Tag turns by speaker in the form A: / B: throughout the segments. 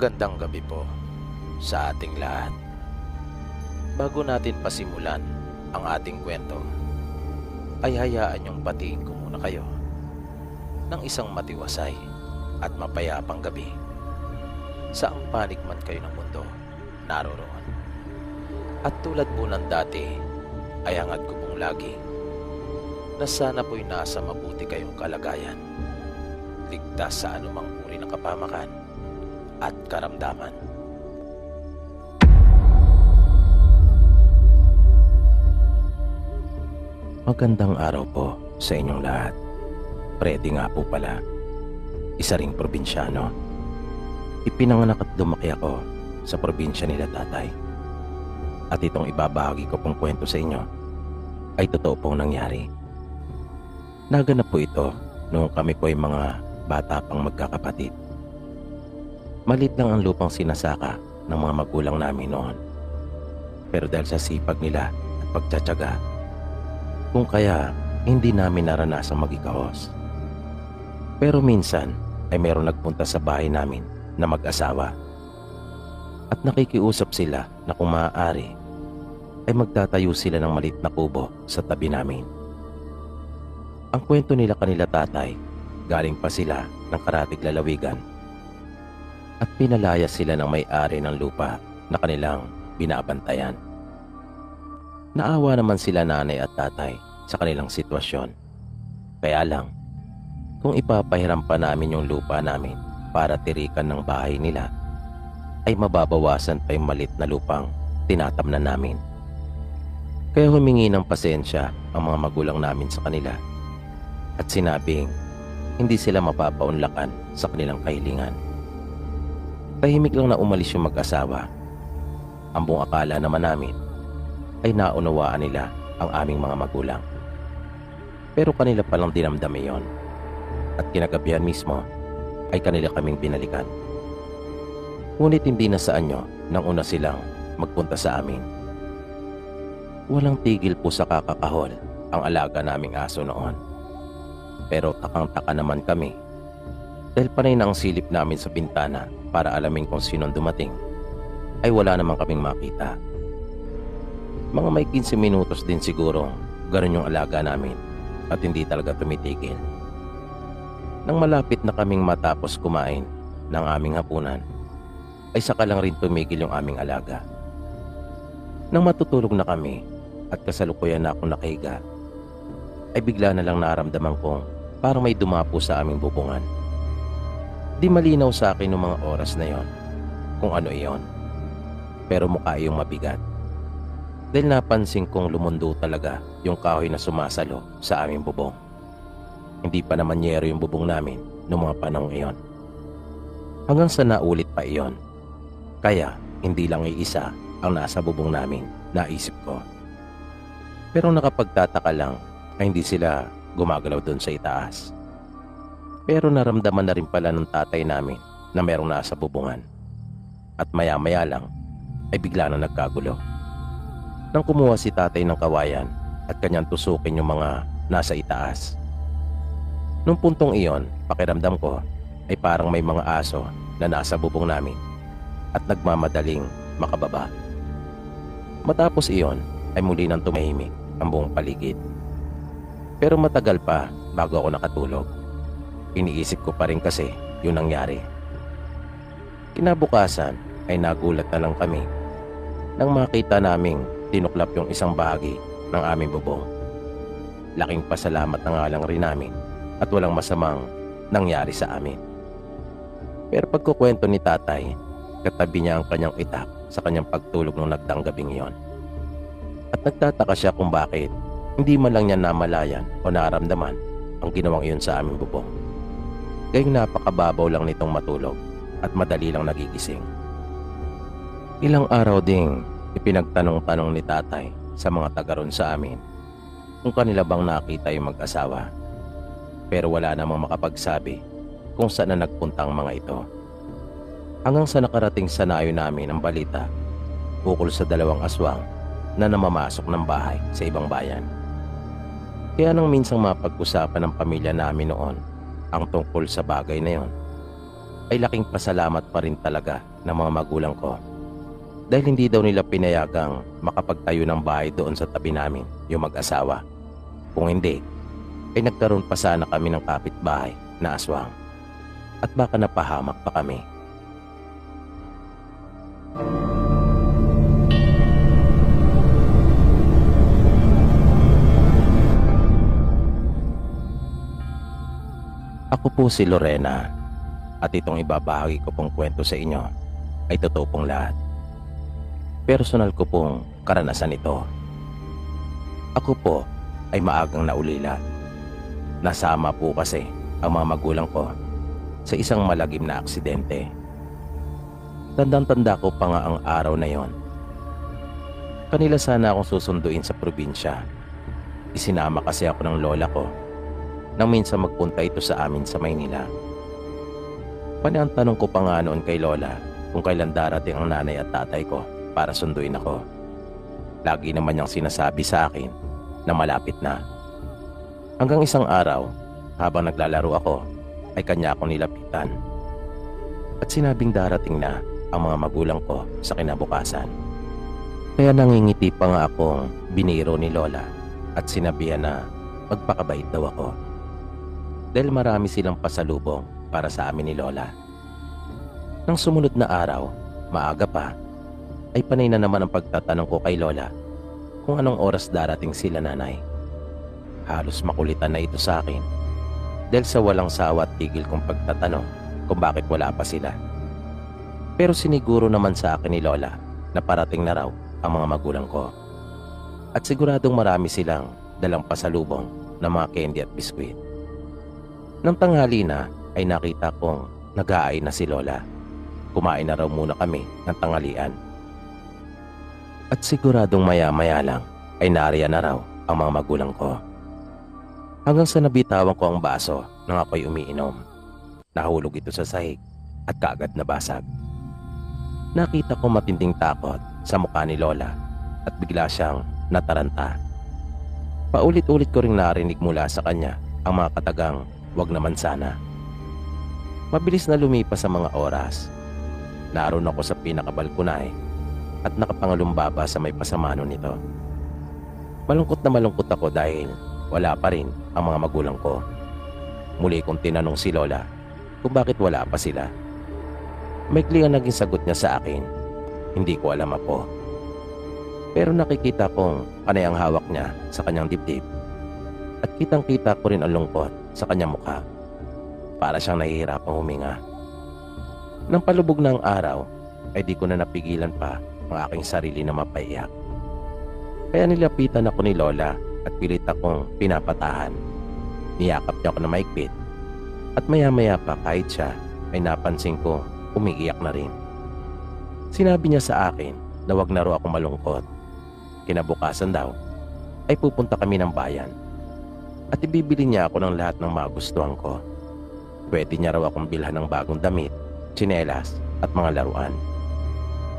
A: Magandang gabi po sa ating lahat. Bago natin pasimulan ang ating kwento, ay hayaan niyong batiin ko muna kayo ng isang matiwasay at mapayapang gabi saang panig man kayo ng mundo naroroon. At tulad po ng dati, ay hangad ko pong lagi na sana po'y nasa mabuti kayong kalagayan, ligtas sa anumang uri ng kapamakan at karamdaman. Magandang araw po sa inyong lahat. Freddy nga po pala, isa ring probinsyano. Ipinanganak at lumaki ako sa probinsya nila tatay. At itong ibabahagi ko pong kwento sa inyo ay totoo pong nangyari. Naganap po ito noong kami po ay mga bata pang magkakapatid. Maliit lang ang lupang sinasaka ng mga magulang namin noon. Pero dahil sa sipag nila at pagtsatsaga, kung kaya hindi namin naranasang mag-ikahos. Pero minsan ay meron nagpunta sa bahay namin na mag-asawa. At nakikiusap sila na kung maaari ay magtatayo sila ng maliit na kubo sa tabi namin. Ang kwento nila kanila tatay, galing pa sila ng karatig lalawigan at pinalaya sila ng may-ari ng lupa na kanilang binabantayan. Naawa naman sila nanay at tatay sa kanilang sitwasyon. Kaya lang, kung ipapahiram pa namin yung lupa namin para tirikan ng bahay nila, ay mababawasan pa yung malit na lupang tinatamnan namin. Kaya humingi ng pasensya ang mga magulang namin sa kanila at sinabing hindi sila mapapaunlakan sa kanilang kahilingan. Tahimik lang na umalis yung mag-asawa. Ang buong akala naman namin ay naunawaan nila ang aming mga magulang. Pero kanila palang dinamdam iyon at kinagabihan mismo ay kanila kaming binalikan. Ngunit hindi na sa anyo nang una silang magpunta sa amin. Walang tigil po sa kakakahol ang alaga naming aso noon. Pero takang-taka naman kami dahil panay na ang silip namin sa bintana para alamin kung sinong dumating, ay wala naman kaming makita. Mga may 15 minutos din siguro ganun yung alaga namin at hindi talaga tumitigil. Nang malapit na kaming matapos kumain ng aming hapunan, ay saka lang rin tumigil yung aming alaga. Nang matutulog na kami at kasalukuyan na akong nakahiga, ay bigla na lang naramdaman kong parang may dumapo sa aming bubungan. Di malinaw sa akin noong mga oras na yon kung ano iyon, pero mukha iyong mabigat. Dahil napansin kong lumundo talaga yung kahoy na sumasalo sa aming bubong. Hindi pa naman yero yung bubong namin noong mga panahong iyon. Hanggang sa naulit pa iyon. Kaya hindi lang iisa ang nasa bubong namin, naisip ko. Pero nakapagtataka lang ay hindi sila gumagalaw doon sa itaas. Pero naramdaman na rin pala ng tatay namin na merong nasa bubungan. At maya-maya lang ay bigla na nagkagulo. Nang kumuha si tatay ng kawayan at kanyang tusukin yung mga nasa itaas. Nung puntong iyon, pakiramdam ko ay parang may mga aso na nasa bubong namin at nagmamadaling makababa. Matapos iyon ay muli nang tumahimik ang buong paligid. Pero matagal pa bago ako nakatulog. Iniisip ko pa rin kasi yung nangyari. Kinabukasan ay nagulat na lang kami nang makita naming tinuklap yung isang bahagi ng aming bubong. Laking pasalamat na nga lang rin namin at walang masamang nangyari sa amin. Pero pagkukwento ni tatay, katabi niya ang kanyang itak sa kanyang pagtulog nung nagdanggabing iyon. At nagtataka siya kung bakit hindi man lang niya namalayan o naramdaman ang ginawang iyon sa aming bubong. Gayong napakababaw lang nitong matulog at madali lang nagigising. Ilang araw ding ipinagtanong-tanong ni tatay sa mga taga ron sa amin kung kanila bang nakita yung mag-asawa. Pero wala namang makapagsabi kung saan na nagpunta ang mga ito. Hanggang sa nakarating sa nayo namin ang balita ukol sa dalawang aswang na namamasok ng bahay sa ibang bayan. Kaya nang minsang mapag-usapan ng pamilya namin noon ang tungkol sa bagay na yon, ay laking pasalamat pa rin talaga ng mga magulang ko dahil hindi daw nila pinayagang makapagtayo ng bahay doon sa tabi namin yung mag-asawa. Kung hindi, ay nagkaroon pa sana kami ng kapitbahay na aswang at baka napahamak pa kami. Ako po si Lorena at itong ibabahagi ko pong kwento sa inyo ay totoo pong lahat. Personal ko pong karanasan ito. Ako po ay maagang naulila. Nasama po kasi ang mga magulang ko sa isang malagim na aksidente. Tandang-tanda ko pa nga ang araw na yon. Kanila sana akong susunduin sa probinsya. Isinama kasi ako ng lola ko nang minsan magpunta ito sa amin sa Maynila. Ang tanong ko pa nga noon kay lola kung kailan darating ang nanay at tatay ko para sunduin ako. Lagi naman niyang sinasabi sa akin na malapit na. Hanggang isang araw, habang naglalaro ako, ay kanya ako nilapitan. At sinabing darating na ang mga magulang ko sa kinabukasan. Kaya nangingiti pa nga akong biniro ni lola at sinabihan na magpakabait daw ako. Dahil marami silang pasalubong para sa amin ni lola. Nang sumunod na araw, maaga pa, ay panay na naman ang pagtatanong ko kay lola kung anong oras darating sila nanay. Halos makulitan na ito sa akin dahil sa walang sawa at tigil kong pagtatanong kung bakit wala pa sila. Pero siniguro naman sa akin ni lola na parating na raw ang mga magulang ko. At siguradong marami silang dalang pasalubong na mga candy at biskwit. Nang tanghali na ay nakita kong nag-aay na si lola. Kumain na raw muna kami ng tanghalian. At siguradong maya-maya lang ay nariyan na raw ang mga magulang ko. Hanggang sa nabitawan ko ang baso nang ako'y umiinom. Nahulog ito sa sahig at kaagad nabasag. Nakita ko matinding takot sa mukha ni lola at bigla siyang nataranta. Paulit-ulit ko ring narinig mula sa kanya ang mga katagang wag naman sana. Mabilis na lumipas ang mga oras. Naroon ako sa pinakabalkonay at nakapangalumbaba sa may pasamano nito. Malungkot na malungkot ako dahil wala pa rin ang mga magulang ko. Muli kong tinanong si lola kung bakit wala pa sila. Maikli ang naging sagot niya sa akin. Hindi ko alam ako. Pero nakikita kong panay ang hawak niya sa kanyang dibdib. At kitang-kita ko rin ang lungkot sa kanyang mukha. Para siyang nahihirapang huminga. Nang palubog na ang araw, ay di ko na napigilan pa ang aking sarili na mapaiyak. Kaya nilapitan ako ni lola at pilit akong pinapatahan. Niyakap niya ako na maigpit. At maya-maya pa kahit siya ay napansin ko umiiyak na rin. Sinabi niya sa akin na wag na raw ako malungkot. Kinabukasan daw ay pupunta kami ng bayan. At ibibili niya ako ng lahat ng magustuhan ko. Pwede niya raw akong bilhan ng bagong damit, tsinelas at mga laruan.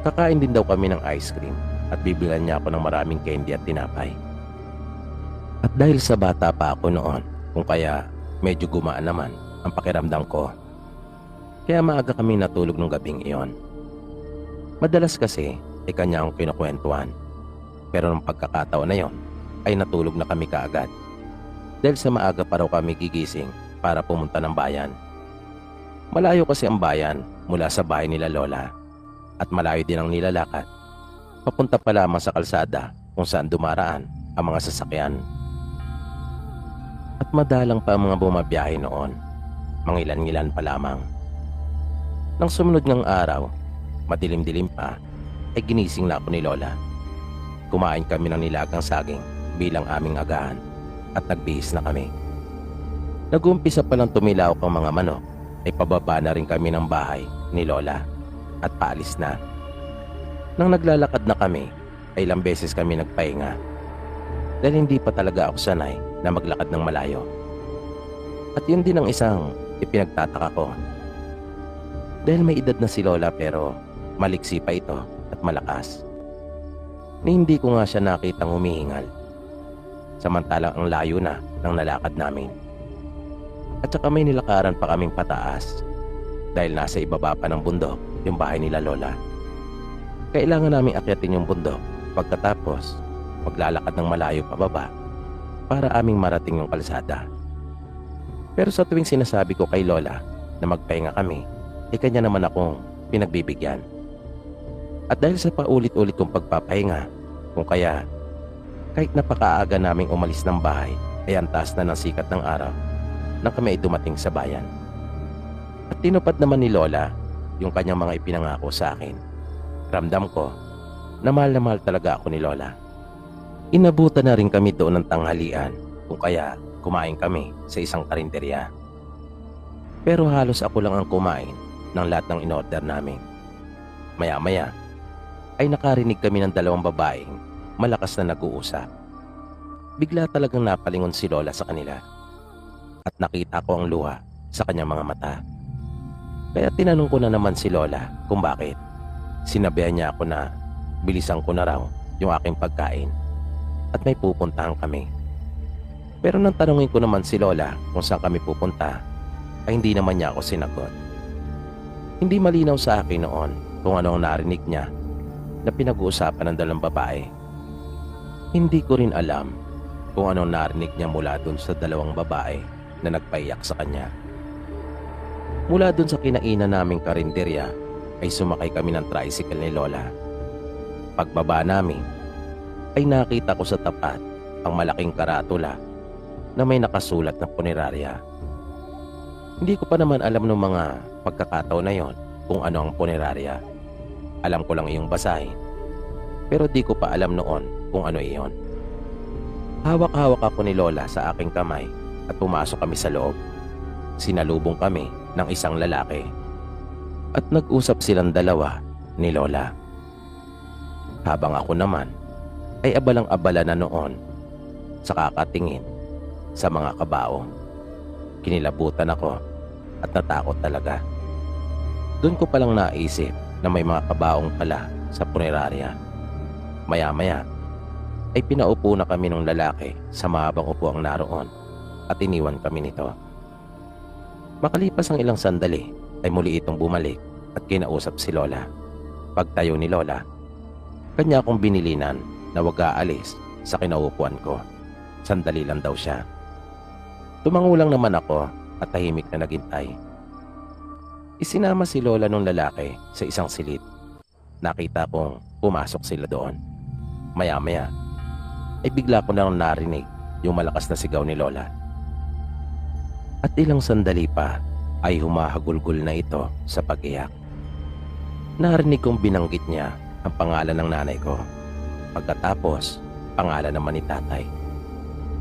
A: Kakain din daw kami ng ice cream at bibilan niya ako ng maraming candy at tinapay. At dahil sa bata pa ako noon, kung kaya medyo gumaan naman ang pakiramdam ko. Kaya maaga kami natulog nung gabing iyon. Madalas kasi ay kanya akong kinukwentuhan. Pero nung pagkakataon na yon ay natulog na kami kaagad. Dahil sa maaga pa raw kami gigising para pumunta ng bayan. Malayo kasi ang bayan mula sa bahay nila lola at malayo din ang nilalakad. Papunta pa lamang sa kalsada kung saan dumaraan ang mga sasakyan. At madalang pa ang mga bumabiyahe noon, mangilan-ngilan pa lamang. Nang sumunod ng araw, madilim-dilim pa, ay ginising na ako ni lola. Kumain kami ng nilagang saging bilang aming agahan at nagbihis na kami. Nag-uumpisa pa lang tumilaw ang mga manok ay pababa na rin kami ng bahay ni lola at paalis na. Nang naglalakad na kami ay ilang beses kami nagpahinga dahil hindi pa talaga ako sanay na maglakad ng malayo. At yun din ang isang ipinagtataka ko. Dahil may edad na si lola pero maliksi pa ito at malakas. Ni hindi ko nga siya nakitang humihingal. Samantalang ang layo na ng nalakad namin. At saka may nilakaran pa kaming pataas. dahil nasa ibaba pa ng bundok yung bahay nila lola. Kailangan naming akyatin yung bundok, pagkatapos maglalakad ng malayo pababa para aming marating yung kalsada. Pero sa tuwing sinasabi ko kay lola na magpahinga kami, kanya naman akong pinagbibigyan. At dahil sa paulit-ulit kong pagpapahinga, kung kaya kahit napakaaga naming umalis ng bahay ay ang taas na ng sikat ng araw nang kami ay dumating sa bayan. At tinupad naman ni lola yung kanyang mga ipinangako sa akin. Ramdam ko na mahal talaga ako ni lola. Inabutan na rin kami doon ng tanghalian, kung kaya kumain kami sa isang karinderya. Pero halos ako lang ang kumain ng lahat ng inorder namin. Maya-maya ay nakarinig kami ng dalawang babaeng malakas na nag-uusap. Bigla talagang napalingon si lola sa kanila at nakita ko ang luha sa kanyang mga mata. Kaya tinanong ko na naman si lola kung bakit. Sinabihan niya ako na bilisan ko na raw yung aking pagkain at may pupuntahan kami. Pero nang tanungin ko naman si lola kung saan kami pupunta, ay hindi naman niya ako sinagot. Hindi malinaw sa akin noon kung ano ang narinig niya na pinag-uusapan ng dalawang babae. Hindi ko rin alam kung ano ang narinig niya mula dun sa dalawang babae na nagpaiyak sa kanya. Mula dun sa kinainan naming karinderya ay sumakay kami ng tricycle ni lola. Pagbaba namin ay nakita ko sa tapat ang malaking karatula na may nakasulat na punerarya. Hindi ko pa naman alam ng mga pagkakataon na yon kung ano ang punerarya. Alam ko lang iyong basahin, pero di ko pa alam noon kung ano iyon. Hawak-hawak ako ni lola sa aking kamay at pumasok kami sa loob. Sinalubong kami ng isang lalaki at nag-usap silang dalawa ni lola. Habang ako naman ay abalang-abala na noon sa kakatingin sa mga kabaong. Kinilabutan ako at natakot talaga. Doon ko palang naisip na may mga kabaong pala sa punerarya. Maya-maya ay pinaupo na kami ng lalaki sa mahabang upuang naroon at iniwan kami nito. Makalipas ang ilang sandali ay muli itong bumalik at kinausap si lola. Pagtayo ni lola, kanya akong binilinan na wag aalis sa kinaupuan ko. Sandali lang daw siya. Tumango lang naman ako at tahimik na naghintay. Isinama si lola ng lalaki sa isang silid. Nakita kong pumasok sila doon. Maya-maya ay bigla ko nang narinig yung malakas na sigaw ni lola. At ilang sandali pa ay humahagulgol na ito sa pag-iyak. Narinig kong binanggit niya ang pangalan ng nanay ko. Pagkatapos, pangalan naman ni tatay.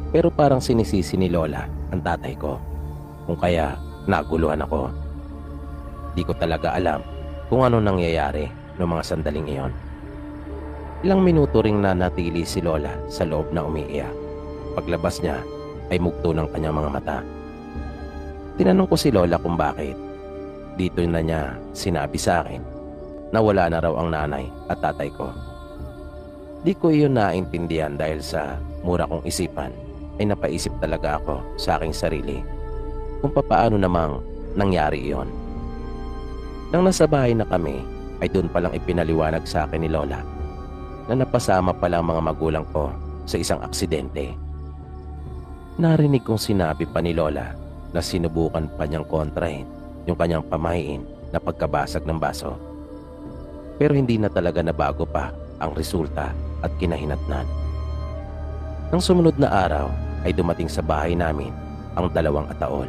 A: Pero parang sinisisi ni lola ang tatay ko, kung kaya naguluhan ako. Di ko talaga alam kung ano nangyayari noong mga sandaling iyon. Ilang minuto ring nanatili si lola sa loob na umiiyak. Paglabas niya ay mugto ng kanyang mga mata. Tinanong ko si lola kung bakit. Dito na niya sinabi sa akin na wala na raw ang nanay at tatay ko. Di ko iyon naintindihan dahil sa mura kong isipan ay napaisip talaga ako sa aking sarili kung papaano namang nangyari iyon. Nang nasa bahay na kami ay doon palang ipinaliwanag sa akin ni lola na napasama pala ang mga magulang ko sa isang aksidente. Narinig kong sinabi pa ni lola na sinubukan pa niyang kontrahin yung kanyang pamahiin na pagkabasag ng baso. Pero hindi na talaga nabago pa ang resulta at kinahinatnan. Nang sumunod na araw ay dumating sa bahay namin ang dalawang ataol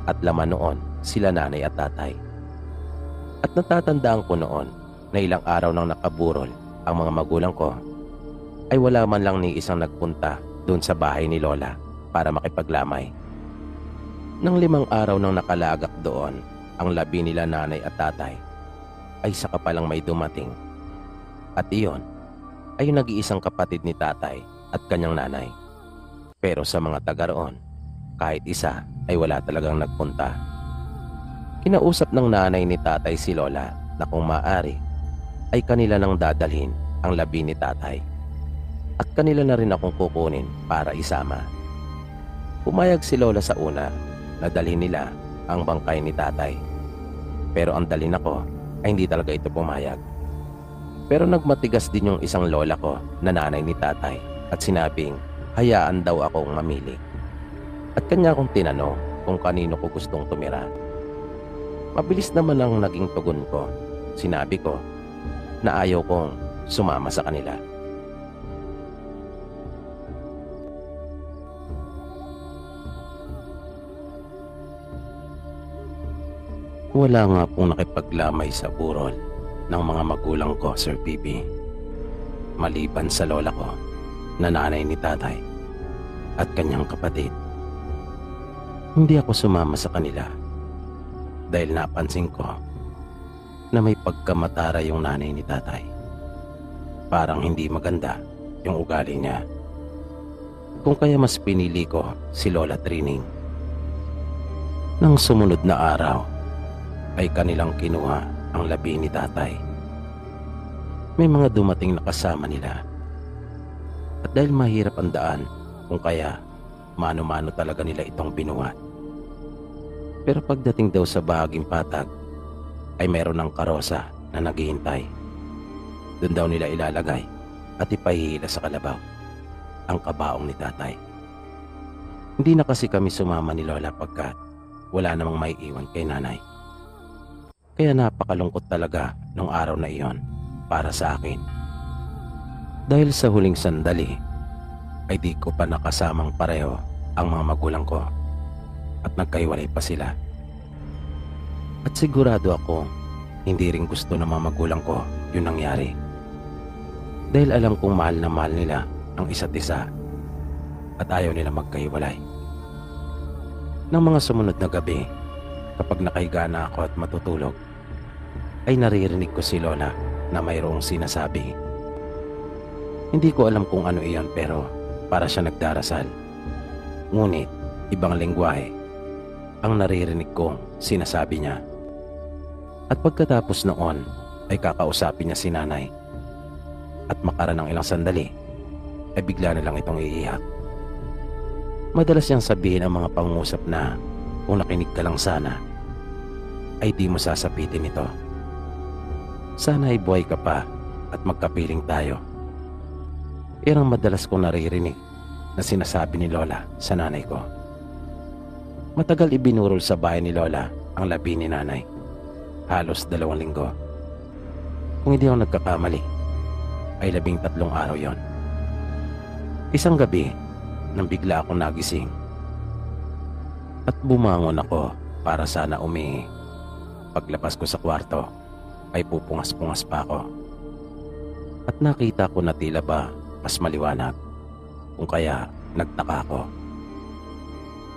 A: at laman noon sila nanay at tatay. At natatandaan ko noon na ilang araw nang nakaburol ang mga magulang ko ay wala man lang ni isang nagpunta doon sa bahay ni lola para makipaglamay. Nang 5 araw nang nakalagak doon ang labi nila nanay at tatay ay saka palang may dumating. At iyon ay yung nag-iisang kapatid ni tatay at kanyang nanay. Pero sa mga taga roon, kahit isa ay wala talagang nagpunta. Kinausap ng nanay ni tatay si lola na kung maaari ay kanila nang dadalhin ang labi ni tatay. At kanila na rin akong kukunin para isama. Pumayag si lola sa una na dalhin nila ang bangkay ni tatay. Pero ang dalin ako ay hindi talaga ito pumayag. Pero nagmatigas din yung isang lola ko na nanay ni tatay at sinabing hayaan daw akong mamili. At kanya akong tinanong kung kanino ko gustong tumira. Mabilis naman ang naging tugon ko. Sinabi ko na ayaw kong sumama sa kanila. Wala nga pong nakipaglamay sa burol ng mga magulang ko, Sir PB. Maliban sa lola ko na nanay ni tatay at kanyang kapatid. Hindi ako sumama sa kanila dahil napansin ko na may pagkamatara yung nanay ni tatay. Parang hindi maganda yung ugali niya. Kung kaya mas pinili ko si Lola Trining. Nang sumunod na araw ay kanilang kinuha ang labi ni tatay. May mga dumating na kasama nila. At dahil mahirap ang daan, kung kaya mano-mano talaga nila itong binuhat. Pero pagdating daw sa bahaging patag, ay mayroon ng karosa na naghihintay. Doon daw nila ilalagay at ipahihila sa kalabaw ang kabaong ni tatay. Hindi na kasi kami sumama ni Lola pagkat wala namang may iwan kay nanay. Kaya napakalungkot talaga nung araw na iyon para sa akin. Dahil sa huling sandali ay di ko pa nakasamang pareho ang mga magulang ko at nagkahiwalay pa sila. At sigurado ako hindi rin gusto ng mga magulang ko yung nangyari. Dahil alam kong mahal na mahal nila ang isa't isa at ayaw nila magkahiwalay. Nang mga sumunod na gabi, kapag nakahiga na ako at matutulog, ay naririnig ko si Lola na mayroong sinasabi. Hindi ko alam kung ano iyon pero para siya nagdarasal. Ngunit ibang lengguwahe ang naririnig kong sinasabi niya. At pagkatapos noon ay kakausapin niya si nanay. At makaraan ng ilang sandali ay bigla na lang itong iiyak. Madalas niyang sabihin ang mga pangusap na kung nakinig ka lang sana ay di mo sasapitin ito. Sana ay buhay ka pa at magkapiling tayo. Yan ang madalas kong naririnig na sinasabi ni Lola sa nanay ko. Matagal ibinurol sa bahay ni Lola ang labi ni nanay. Halos 2 linggo. Kung hindi ako nagkakamali, ay 13 araw yon. Isang gabi, nang bigla akong nagising at bumangon ako para sana umihi. Paglabas ko sa kwarto, ay pupungas-pungas pa ako. At nakita ko na tila ba mas maliwanag. Kung kaya nagtaka ako.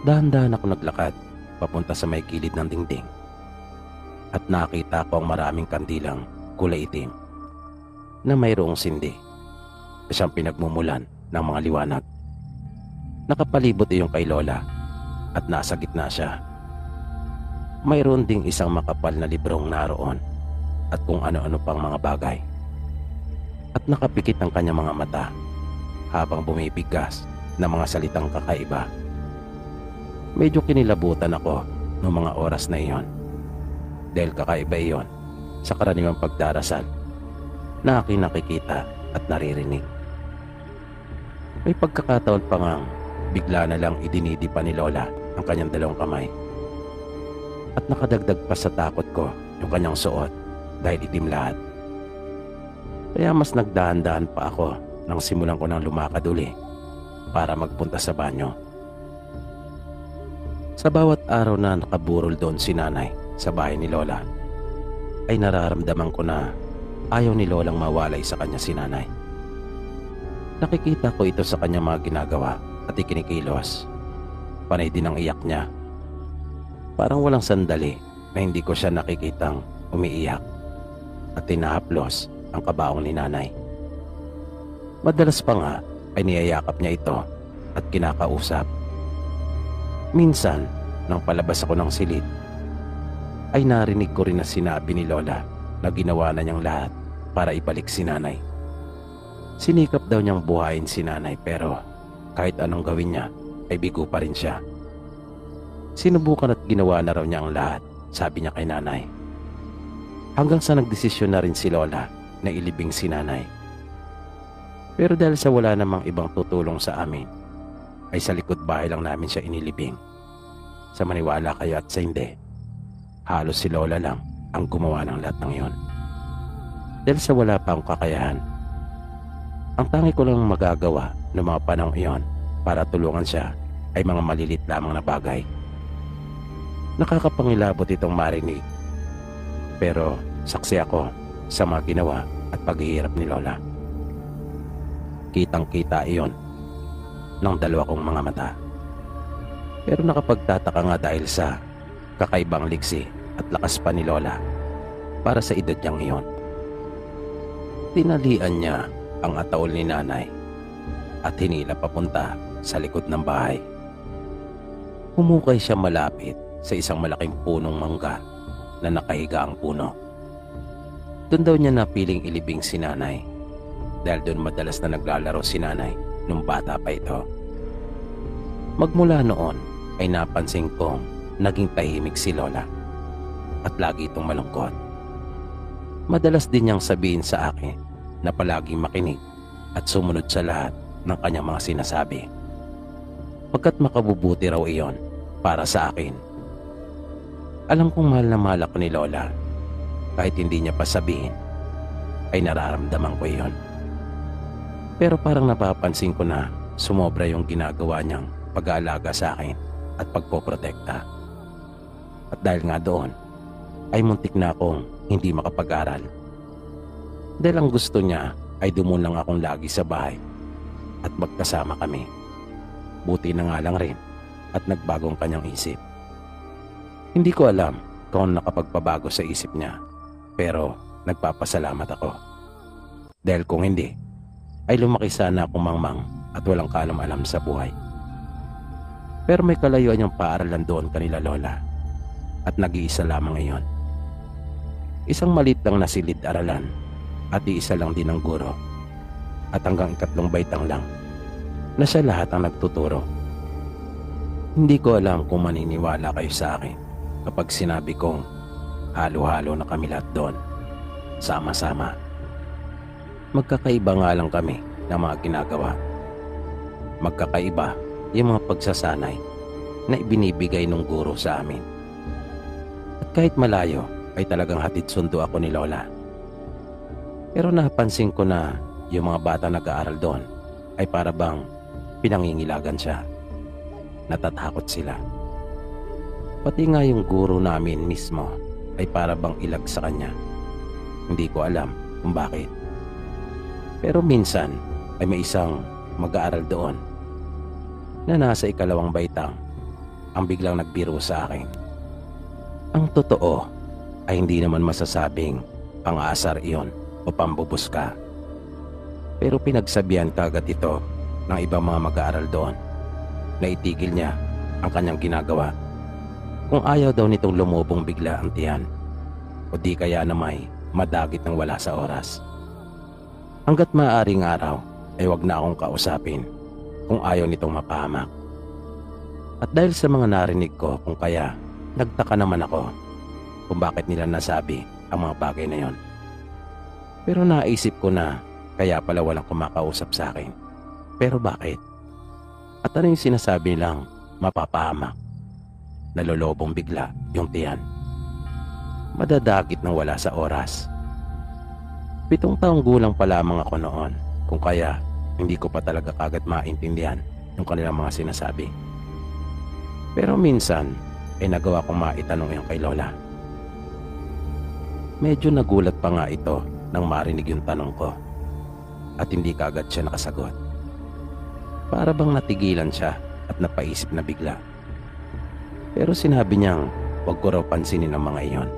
A: Dahan-dahan ako naglakad papunta sa may gilid ng dingding. At nakita ko ang maraming kandilang kulay itim na mayroong sindi na siyang pinagmumulan ng mga liwanag. Nakapalibot iyong kay Lola at nasa gitna siya. Mayroon ding isang makapal na librong naroon at kung ano-ano pang mga bagay. At nakapikit ang kanyang mga mata habang bumibigkas ng mga salitang kakaiba. Medyo kinilabutan ako noong mga oras na iyon dahil kakaiba iyon sa karaniwang pagdarasal na aking nakikita at naririnig. May pagkakataon pa ngang bigla na lang idinidipa ni Lola ang kanyang 2 kamay. At nakadagdag pa sa takot ko yung kanyang suot dahil itim lahat. Kaya mas nagdahan-dahan pa ako nang simulan ko nang lumakad uli para magpunta sa banyo. Sa bawat araw na nakaburol doon si nanay sa bahay ni Lola, ay nararamdaman ko na ayaw ni Lolang mawalay sa kanya si nanay. Nakikita ko ito sa kanyang mga ginagawa at ikinikilos. Panay din ang iyak niya. Parang walang sandali na hindi ko siya nakikitang umiiyak at tinahaplos ang kabaong ni nanay. Madalas pa nga ay niyayakap niya ito at kinakausap. Minsan, nang palabas ako ng silid, ay narinig ko rin na sinabi ni Lola na ginawa na niyang lahat para ibalik si nanay. Sinikap daw niyang buhayin si nanay pero kahit anong gawin niya ay bigo pa rin siya. Sinubukan at ginawa na raw niya ang lahat, sabi niya kay nanay. Hanggang sa nagdesisyon na rin si Lola na ilibing si Nanay. Pero dahil sa wala namang ibang tutulong sa amin, ay sa likod bahay lang namin siya inilibing. Sa maniwala kayo at sa hindi, halos si Lola lang ang gumawa ng lahat ng iyon. Dahil sa wala pa akong kakayahan, ang tangi ko lang magagawa ng mga panahong iyon para tulungan siya ay mga malilit lamang na bagay. Nakakapangilabot itong marinig, pero saksi ako sa mga ginawa at paghihirap ni Lola. Kitang-kita iyon ng dalawa kong mga mata. Pero nakapagtataka nga dahil sa kakaibang liksi at lakas pa ni Lola para sa edad niyang iyon. Tinalian niya ang ataol ni Nanay at hinila papunta sa likod ng bahay. Humukay siya malapit sa isang malaking punong mangga na nakahiga ang puno. Doon daw niya napiling ilibing si Nanay dahil doon madalas na naglalaro si Nanay nung bata pa ito. Magmula noon ay napansin kong naging tahimik si Lola at lagi itong malungkot. Madalas din niyang sabihin sa akin na palaging makinig at sumunod sa lahat ng kanyang mga sinasabi, pagkat makabubuti raw iyon para sa akin. Alam kong mahal na mahal ako ni Lola. Kahit hindi niya pa sabihin, ay nararamdaman ko iyon. Pero parang napapansin ko na sumobra yung ginagawa niyang pag-aalaga sa akin at pagpoprotekta. At dahil nga doon, ay muntik na akong hindi makapag-aral. Dahil ang gusto niya ay dumulang akong lagi sa bahay at magkasama kami. Buti na nga lang rin at nagbagong kanyang isip. Hindi ko alam kung nakapagpabago sa isip niya, pero nagpapasalamat ako. Dahil kung hindi, ay lumaki sana akong mangmang at walang kaalam-alam sa buhay. Pero may kalayuan yung paaralan doon kanila Lola at nag-iisa lamang iyon. Isang maliit lang na silid-aralan at iisa lang din ang guro at hanggang 3 baitang lang na siya lahat ang nagtuturo. Hindi ko alam kung maniniwala kayo sa akin kapag sinabi kong halo-halo na kami lahat doon, sama-sama. Magkakaiba nga lang kami ng mga ginagawa. Magkakaiba yung mga pagsasanay na ibinibigay ng guro sa amin. At kahit malayo ay talagang hatid sundo ako ni Lola. Pero napansin ko na yung mga bata nag-aaral doon ay para bang pinangingilagan siya. Natatakot sila. Pati nga yung guro namin mismo ay para bang ilag sa kanya. Hindi ko alam kung bakit. Pero minsan ay may isang mag-aaral doon na nasa 2 baitang ang biglang nagbiro sa akin. Ang totoo ay hindi naman masasabing pang-aasar iyon o pambubuska. Pero pinagsabihan kagad ito ng ibang mga mag-aaral doon na itigil niya ang kanyang ginagawa kung ayaw daw nitong lumubong bigla ang tiyan o di kaya na may madagit ng wala sa oras. Hanggat maaaring araw ay wag na akong kausapin kung ayaw nitong mapahamak. At dahil sa mga narinig ko kung kaya nagtaka naman ako kung bakit nila nasabi ang mga bagay na yon. Pero naisip ko na kaya pala walang kumakausap sa akin. Pero bakit? At ano yung sinasabi nilang mapapahamak? Nalolobong bigla yung tiyan. Madadagit ng wala sa oras. 7 taong gulang pa lamang ako noon, kung kaya hindi ko pa talaga kagad maintindihan yung kanilang mga sinasabi. Pero minsan ay nagawa kong maitanong yung kay Lola. Medyo nagulat pa nga ito nang marinig yung tanong ko at hindi kagad siya nakasagot. Para bang natigilan siya at napaisip na bigla. Pero sinabi niyang huwag ko raw pansinin ang mga iyon.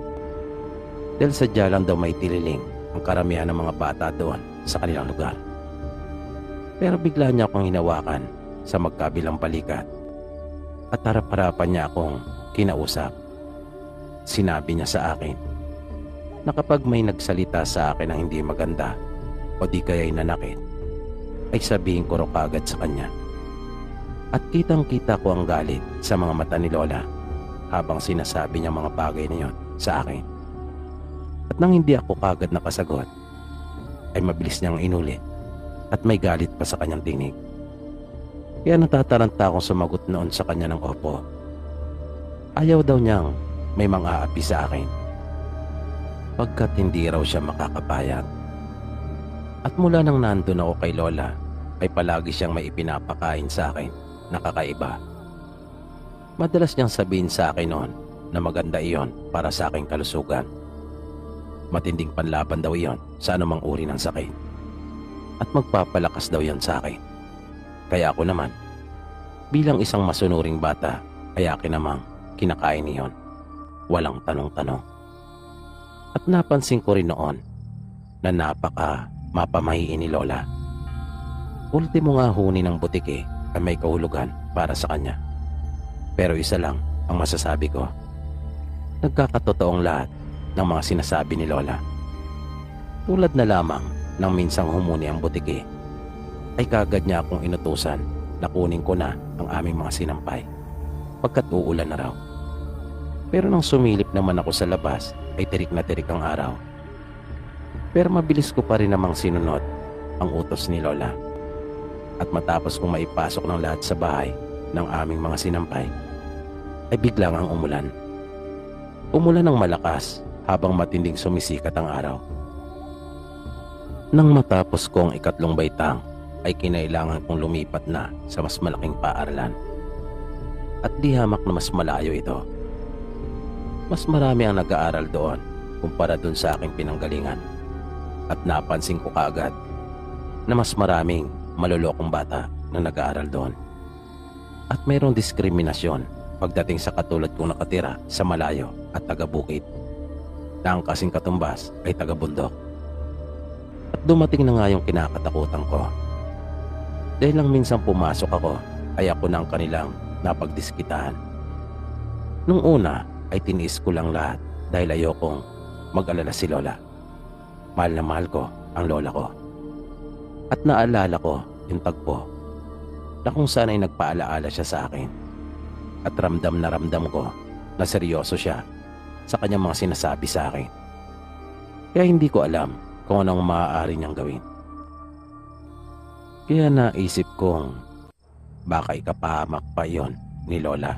A: Dahil sadya lang daw may tililing ang karamihan ng mga bata doon sa kanilang lugar. Pero bigla niya akong hinawakan sa magkabilang balikat at harap-harapan niya akong kinausap. Sinabi niya sa akin na kapag may nagsalita sa akin na hindi maganda o di kaya'y nanakit, ay sabihin ko raw kagad sa kanya. At kitang-kita ko ang galit sa mga mata ni Lola habang sinasabi niya mga bagay na yon sa akin. At nang hindi ako kagad nakasagot, ay mabilis niyang inulit at may galit pa sa kanyang tinig. Kaya natataranta akong sumagot noon sa kanya ng opo. Ayaw daw niyang may mang-aapi sa akin, pagkat hindi raw siya makakapayag. At mula nang nandun ako kay Lola, ay palagi siyang may ipinapakain sa akin na kakaiba. Madalas niyang sabihin sa akin noon na maganda iyon para sa aking kalusugan. Matinding panlaban daw iyon sa anumang uri ng sakit. At magpapalakas daw iyon sa akin. Kaya ako naman, bilang isang masunuring bata, ay akin namang kinakain iyon. Walang tanong-tanong. At napansin ko rin noon na napaka mapamahiin ni Lola. Ultimo nga huni ng butike ay may kahulugan para sa kanya. Pero isa lang ang masasabi ko. Nagkakatotoong lahat ng mga sinasabi ni Lola. Tulad na lamang nang minsang humuni ang butike, ay kagad niya akong inutusan na kunin ko na ang aming mga sinampay pagkat uulan na raw. Pero nang sumilip naman ako sa labas ay tirik na tirik ang araw. Pero mabilis ko pa rin namang sinunod ang utos ni Lola. At matapos kong maipasok ng lahat sa bahay ng aming mga sinampay, ay biglang ang umulan. Umulan ng malakas habang matinding sumisikat ang araw. Nang matapos ko ang ikatlong baitang, ay kinailangan kong lumipat na sa mas malaking paaralan. At di hamak na mas malayo ito. Mas marami ang nag-aaral doon kumpara dun sa aking pinanggalingan. At napansin ko kaagad na mas maraming malulokong bata na nag-aaral doon. At mayroong diskriminasyon pagdating sa katulad kong nakatira sa malayo at taga-bukid, na ang kasing katumbas ay taga-bundok. At dumating na nga yung kinakatakutan ko. Dahil lang minsan pumasok ako, ay ako na ang kanilang napagdiskitahan. Nung una ay tiniis ko lang lahat dahil ayokong mag-alala si Lola. Mahal na mahal ko ang lola ko. At naalala ko yung tagpo na kung saan ay nagpaalaala siya sa akin. At ramdam na ramdam ko na seryoso siya sa kanyang mga sinasabi sa akin. Kaya hindi ko alam kung anong maaari niyang gawin. Kaya naisip kong baka ikapahamak pa iyon ni Lola.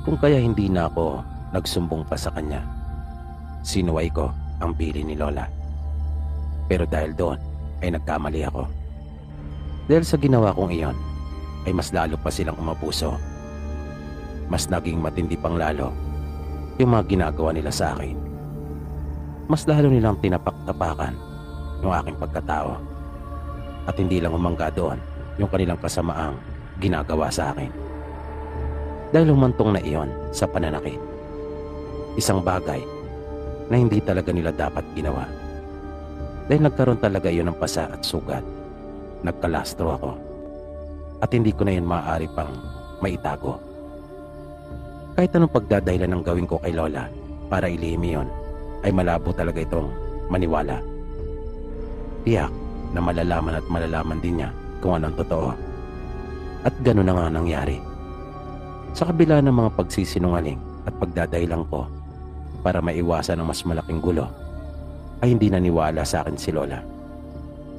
A: Kung kaya hindi na ako nagsumbong pa sa kanya. Sinuway ko ang pili ni Lola. Pero dahil doon ay nagkamali ako. Dahil sa ginawa kong iyon ay mas lalo pa silang umabuso. Mas naging matindi pang lalo yung mga ginagawa nila sa akin. Mas lalo nilang tinapak-tapakan yung aking pagkatao. At hindi lang umangga doon yung kanilang kasamaang ginagawa sa akin. Dahil humantong na iyon sa pananakit. Isang bagay na hindi talaga nila dapat ginawa. Dahil nagkaroon talaga iyon ng pasa at sugat. Nagkalastro ako. At hindi ko na yun maaari pang maitago. Kahit anong pagdadahilan ng gawin ko kay Lola para ilihim iyon, ay malabo talaga itong maniwala. Tiyak na malalaman at malalaman din niya kung anong totoo. At gano'n na nga nangyari. Sa kabila ng mga pagsisinungaling at pagdadahilan ko para maiwasan ang mas malaking gulo, ay hindi naniwala sa akin si Lola.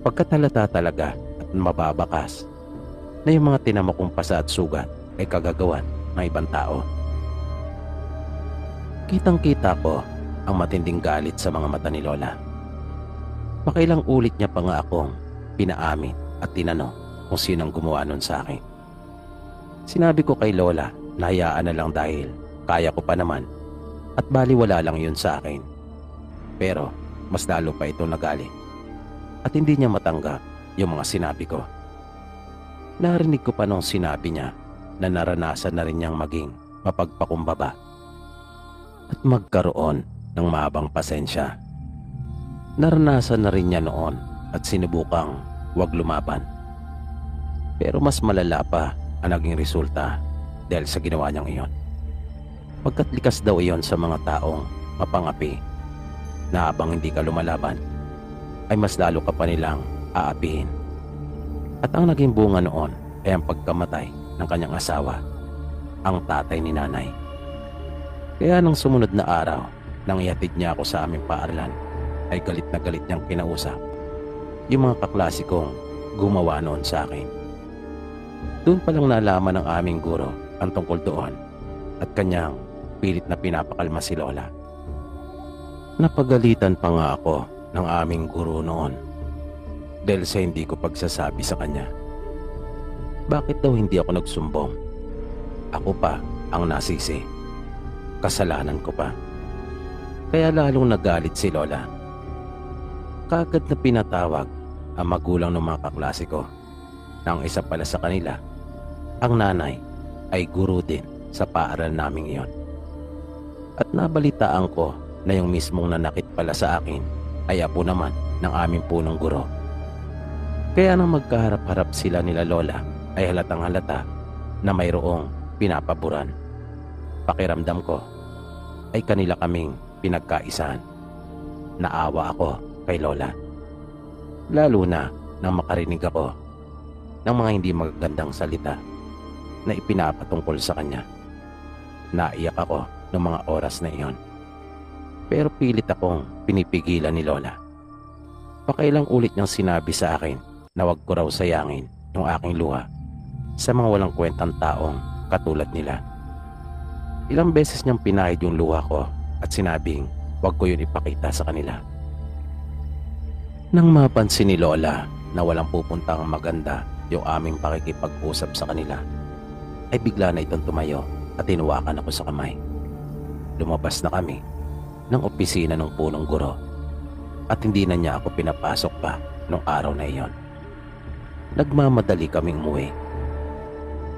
A: Pagkatalata talaga at mababakas na yung mga tinamo kong pasa at sugat ay kagagawan ng ibang tao. Kitang-kita ko ang matinding galit sa mga mata ni Lola. Makailang ulit niya pa nga akong pinaamin at tinanong kung sinong gumawa nun sa akin. Sinabi ko kay Lola na hayaan na lang dahil kaya ko pa naman at baliwala lang yun sa akin. Pero mas lalo pa ito nagalit at hindi niya matanggap yung mga sinabi ko. Narinig ko pa nung sinabi niya na naranasan na rin niyang maging mapagpakumbaba at magkaroon ng mahabang pasensya. Naranasan na rin niya noon at sinubukang wag lumaban. Pero mas malala pa ang naging resulta dahil sa ginawa niyang iyon. Pagkat likas daw iyon sa mga taong mapangapi na habang hindi ka lumalaban ay mas lalo ka pa nilang aapihin. At ang naging bunga noon ay ang pagkamatay ng kanyang asawa, ang tatay ni nanay. Kaya nang sumunod na araw Nang ihatid niya ako sa aming paaralan, ay galit na galit niyang kinausap yung mga kaklase kong gumawa noon sa akin. Doon pa lang nalaman ng aming guro ang tungkol doon at kanyang pilit na pinapakalma si Lola. Napagalitan pa nga ako ng aming guro noon dahil sa hindi ko pagsasabi sa kanya. Bakit daw hindi ako nagsumbong? Ako pa ang nasisi. Kasalanan ko pa. Kaya lalong nagalit si Lola. Kaagad na pinatawag ang magulang ng mga kaklase ko na ang isa pala sa kanila, ang nanay, ay guro din sa paaralan naming iyon. At nabalitaan ko na yung mismong nanakit pala sa akin ay apo naman ng aming punong guro. Kaya nang magkaharap-harap sila nila Lola ay halatang halata na mayroong pinapaburan. Pakiramdam ko ay kanila kaming pinagkaisahan. Naawa ako kay Lola. Lalo na nang makarinig ako ng mga hindi magagandang salita na ipinapatungkol sa kanya. Naiyak ako ng mga oras na iyon. Pero pilit akong pinipigilan ni Lola. Pakailang ulit niyang sinabi sa akin na wag ko raw sayangin yung aking luha sa mga walang kwentang taong katulad nila. Ilang beses niyang pinahid yung luha ko at sinabing wag ko yun ipakita sa kanila. Nang mapansin ni Lola na walang pupuntang maganda yung aming pakikipag-usap sa kanila, ay bigla na itong tumayo at tinuwakan ako sa kamay. Lumabas na kami ng opisina ng punong guro at hindi na niya ako pinapasok pa nung araw na iyon. Nagmamadali kaming umuwi.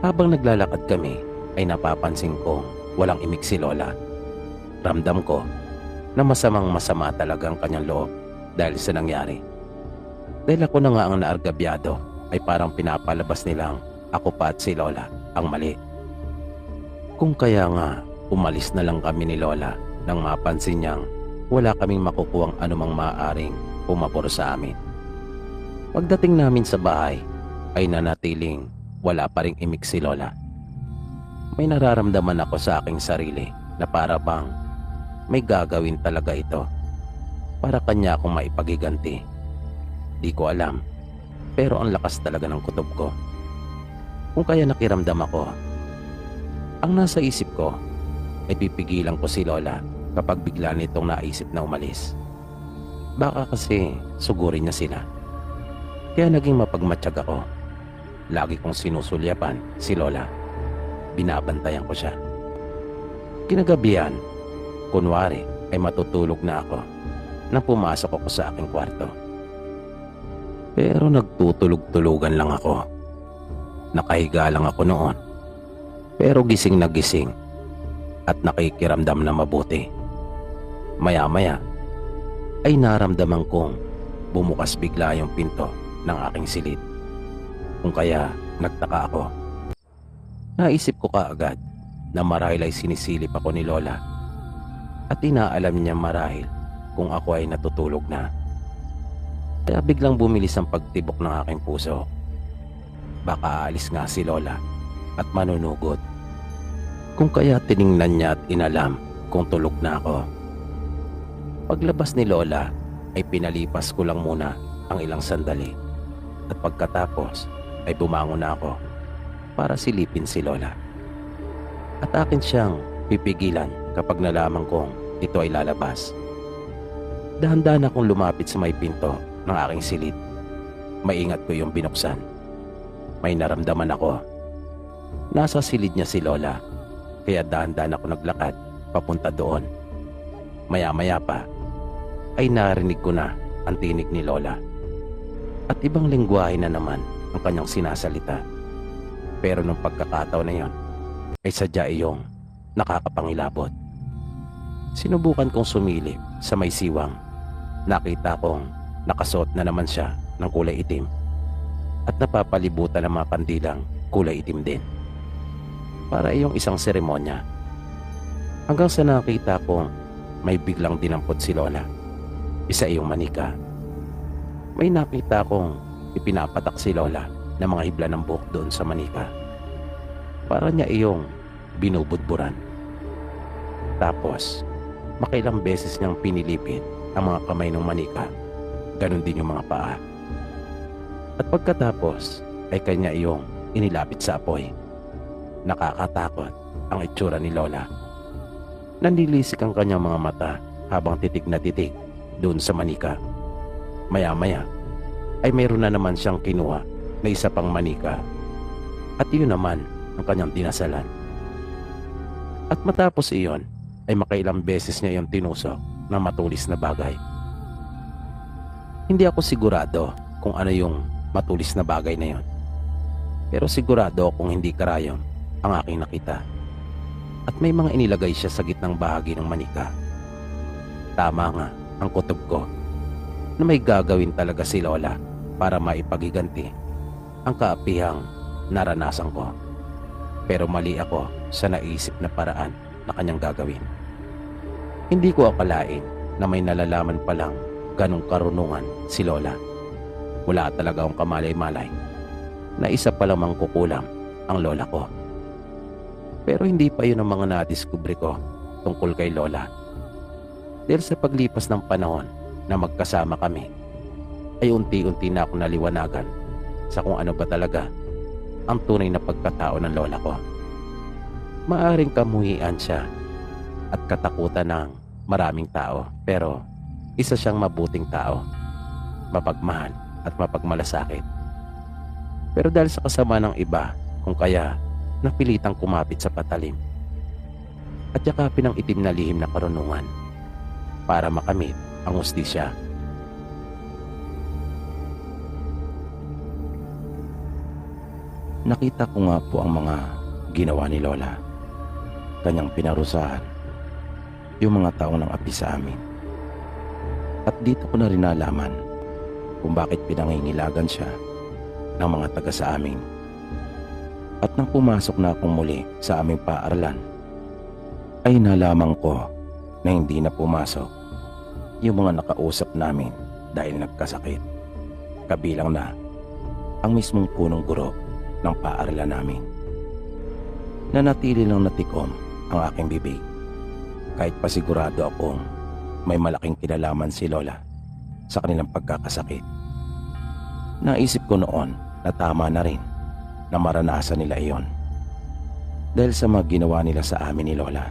A: Habang naglalakad kami ay napapansin kong walang imik si Lola. Ramdam ko na masamang masama talagang kanyang loob dahil sa nangyari. Dahil ako na nga ang naargabyado ay parang pinapalabas nilang ako pa at si Lola ang mali. Kung kaya nga umalis na lang kami ni Lola nang mapansin niyang wala kaming makukuhang anumang maaaring pumabor sa amin. Pagdating namin sa bahay ay nanatiling wala pa ring imik si Lola. May nararamdaman ako sa aking sarili na para bang may gagawin talaga ito para kanya akong maipagiganti. Di ko alam, pero ang lakas talaga ng kutob ko. Kung kaya nakiramdam ako, ang nasa isip ko ay pipigilan ko si Lola kapag bigla nitong naisip na umalis. Baka kasi sugurin niya sila. Kaya naging mapagmatsyag ako. Lagi kong sinusulyapan si Lola. Binabantayan ko siya. Kinagabihan, kunwari ay matutulog na ako nang pumasok ako sa aking kwarto. Pero nagtutulog-tulugan lang ako. Nakahiga lang ako noon. Pero gising na gising at nakikiramdam na mabuti. Maya-maya ay naramdaman kong bumukas bigla yung pinto ng aking silid. Kung kaya nagtaka ako. Naisip ko kaagad na marahil ay sinisilip ako ni Lola at inaalam niya marahil kung ako ay natutulog na. Kaya biglang bumilis ang pagtibok ng aking puso. Baka aalis nga si Lola at manunugot. Kung kaya tiningnan niya at inalam kung tulog na ako. Paglabas ni Lola ay pinalipas ko lang muna ang ilang sandali at pagkatapos ay bumangon na ako para silipin si Lola. At akin siyang pipigilan kapag nalaman kong ito ay lalabas. Dahan-dahan akong lumapit sa may pinto ng aking silid. Maingat ko yung binuksan. May naramdaman ako. Nasa silid niya si Lola, kaya dahan-dahan ako naglakad papunta doon. Maya-maya pa ay narinig ko na ang tinig ni Lola. At ibang lengguwahe na naman ang kanyang sinasalita. Pero nung pagkakataon na yon ay sadya iyong nakakapangilabot. Sinubukan kong sumilip sa may siwang. Nakita kong nakasuot na naman siya ng kulay itim at napapalibutan ng mga kandilang kulay itim din. Para iyong isang seremonya. Hanggang sa nakita kong may biglang dinampot si Lola. Isa iyong manika. May nakita kong ipinapatak si Lola ng mga hibla ng buhok doon sa manika. Para niya iyong binubudburan. Tapos Makailang beses niyang pinilipit ang mga kamay ng manika, ganon din yung mga paa. At pagkatapos ay kanya iyong inilapit sa apoy. Nakakatakot ang itsura ni Lola. Nanlilisik ang kanyang mga mata habang titig na titig doon sa manika. Maya-maya ay mayroon na naman siyang kinuha na isa pang manika at iyon naman ang kanyang dinasalan. At matapos iyon ay makailang beses niya yung tinusok ng matulis na bagay. Hindi ako sigurado kung ano yung matulis na bagay na yon, pero sigurado kung hindi karayom ang aking nakita. At may mga inilagay siya sa gitnang bahagi ng manika. Tama nga ang kutob ko na may gagawin talaga si Lola para maipagiganti ang kaapihang naranasan ko. Pero mali ako sa naisip na paraan na kanyang gagawin. Hindi ko akalain na may nalalaman palang ganong karunungan si Lola. Wala talaga akong kamalay-malay na isa pa lamang kukulang ang lola ko. Pero hindi pa yun ang mga nadiskubre ko tungkol kay Lola. Dahil sa paglipas ng panahon na magkasama kami, ay unti-unti na ako naliwanagan sa kung ano ba talaga ang tunay na pagkatao ng lola ko. Maaring kamuhian siya at katakutan ng maraming tao, pero isa siyang mabuting tao, mapagmahal at mapagmalasakit. Pero dahil sa kasama ng iba, kung kaya napilitang kumapit sa patalim at yakapin ang itim na lihim na karunungan para makamit ang hustisya. Nakita ko nga po ang mga ginawa ni Lola. Kanyang pinarusahan yung mga taong nang api sa amin. At dito ko na rin nalaman kung bakit pinangingilagan siya ng mga taga sa amin. At nang pumasok na akong muli sa aming paaralan, ay nalaman ko na hindi na pumasok yung mga nakausap namin dahil nagkasakit. Kabilang na ang mismong punong guro ng paaralan namin. Nanatili lang natikom ang aking bibig kahit pasigurado akong may malaking kinalaman si Lola sa kanilang pagkakasakit. Naisip ko noon na tama na rin na maranasan nila iyon dahil sa mga ginawa nila sa amin ni Lola.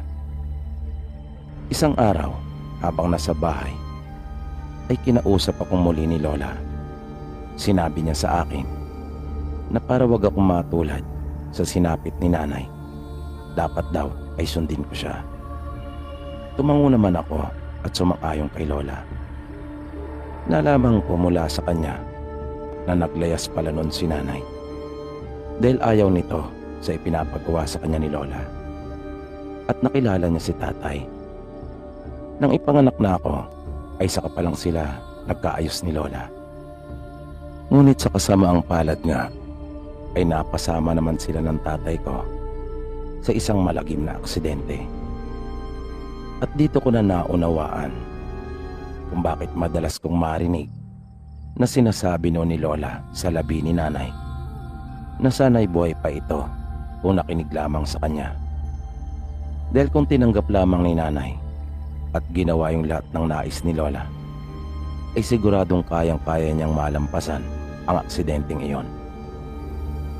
A: Isang araw habang nasa bahay ay kinausap akong muli ni Lola. Sinabi niya sa akin na para wag akong matulad sa sinapit ni nanay, dapat daw ay sundin ko siya. Tumango naman ako at sumang-ayon kay Lola. Nalaman ko mula sa kanya na naglayas pala nun si nanay dahil ayaw nito sa ipinapagawa sa kanya ni Lola. At nakilala niya si tatay. Nang ipanganak na ako ay saka pa lang sila nagkaayos ni Lola. Ngunit sa kasamaang palad nga ay napasama naman sila ng tatay ko sa isang malagim na aksidente. At dito ko na naunawaan kung bakit madalas kong marinig na sinasabi noon ni Lola sa labi ni nanay na sana'y buhay pa ito kung nakinig lamang sa kanya. Dahil kung tinanggap lamang ni nanay at ginawa yung lahat ng nais ni Lola, ay siguradong kayang-kaya niyang malampasan ang aksidenteng iyon.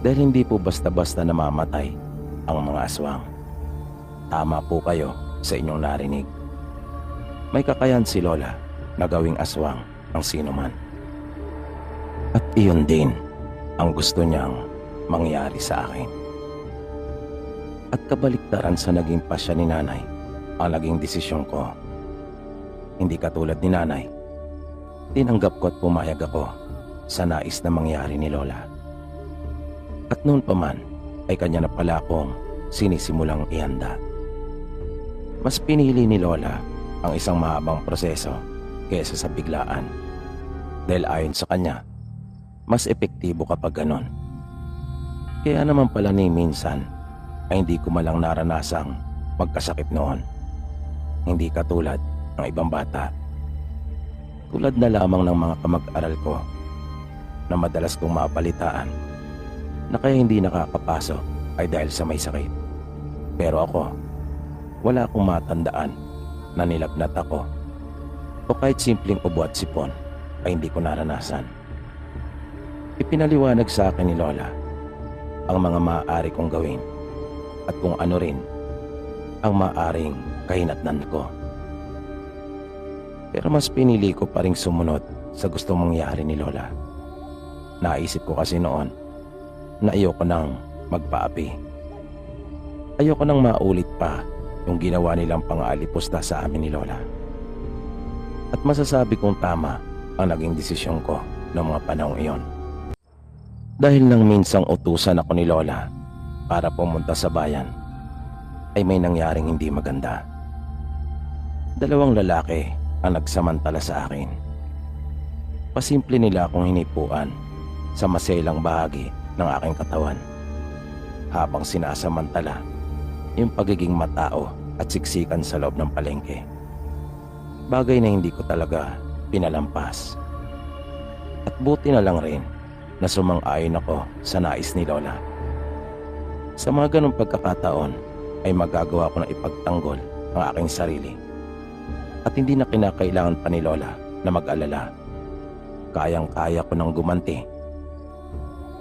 A: Dahil hindi po basta-basta namamatay ang mga aswang. Tama po kayo sa inyong narinig. May kakayahan si Lola na gawing aswang ang sino man. At iyon din ang gusto niyang mangyari sa akin. At kabaliktaran sa naging pasya ni nanay ang naging desisyon ko. Hindi katulad ni nanay, tinanggap ko at pumayag ako sa nais na mangyari ni Lola. At noon pa man ay kanya na pala akong sinisimulang ihanda. Mas pinili ni Lola ang isang mahabang proseso kaysa sa biglaan. Dahil ayon sa kanya, mas epektibo kapag ganon. Kaya naman pala ni minsan ay hindi ko malang naranasang magkasakit noon. Hindi katulad ng ibang bata. Tulad na lamang ng mga kamag-aral ko na madalas kong mabalitaan na kaya hindi nakakapasok ay dahil sa may sakit. Pero ako, wala akong matandaan na nilagnat ako o kahit simpleng ubo at sipon ay hindi ko naranasan. Ipinaliwanag sa akin ni Lola ang mga maaari kong gawin at kung ano rin ang maaaring kahinatnan ko. Pero mas pinili ko pa ring sumunod sa gustong mangyari ni Lola. Naisip ko kasi noon na ayoko nang magpaapi. Ayoko nang maulit pa yung ginawa nilang pang-aalipusta sa amin ni Lola. At masasabi kong tama ang naging desisyon ko noong mga panahong iyon. Dahil nang minsang utusan ako ni Lola para pumunta sa bayan, ay may nangyaring hindi maganda. Dalawang lalaki ang nagsamantala sa akin. Pasimple nila akong hinipuan sa maselang bahagi ng aking katawan habang sinasamantala yung pagiging matao at siksikan sa loob ng palengke. Bagay na hindi ko talaga pinalampas. At buti na lang rin na sumang-ayon ako sa nais ni Lola. Sa mga ganong pagkakataon ay magagawa ko na ipagtanggol ang aking sarili at hindi na kinakailangan pa ni Lola na mag-alala. Kayang-kaya ko nang gumanti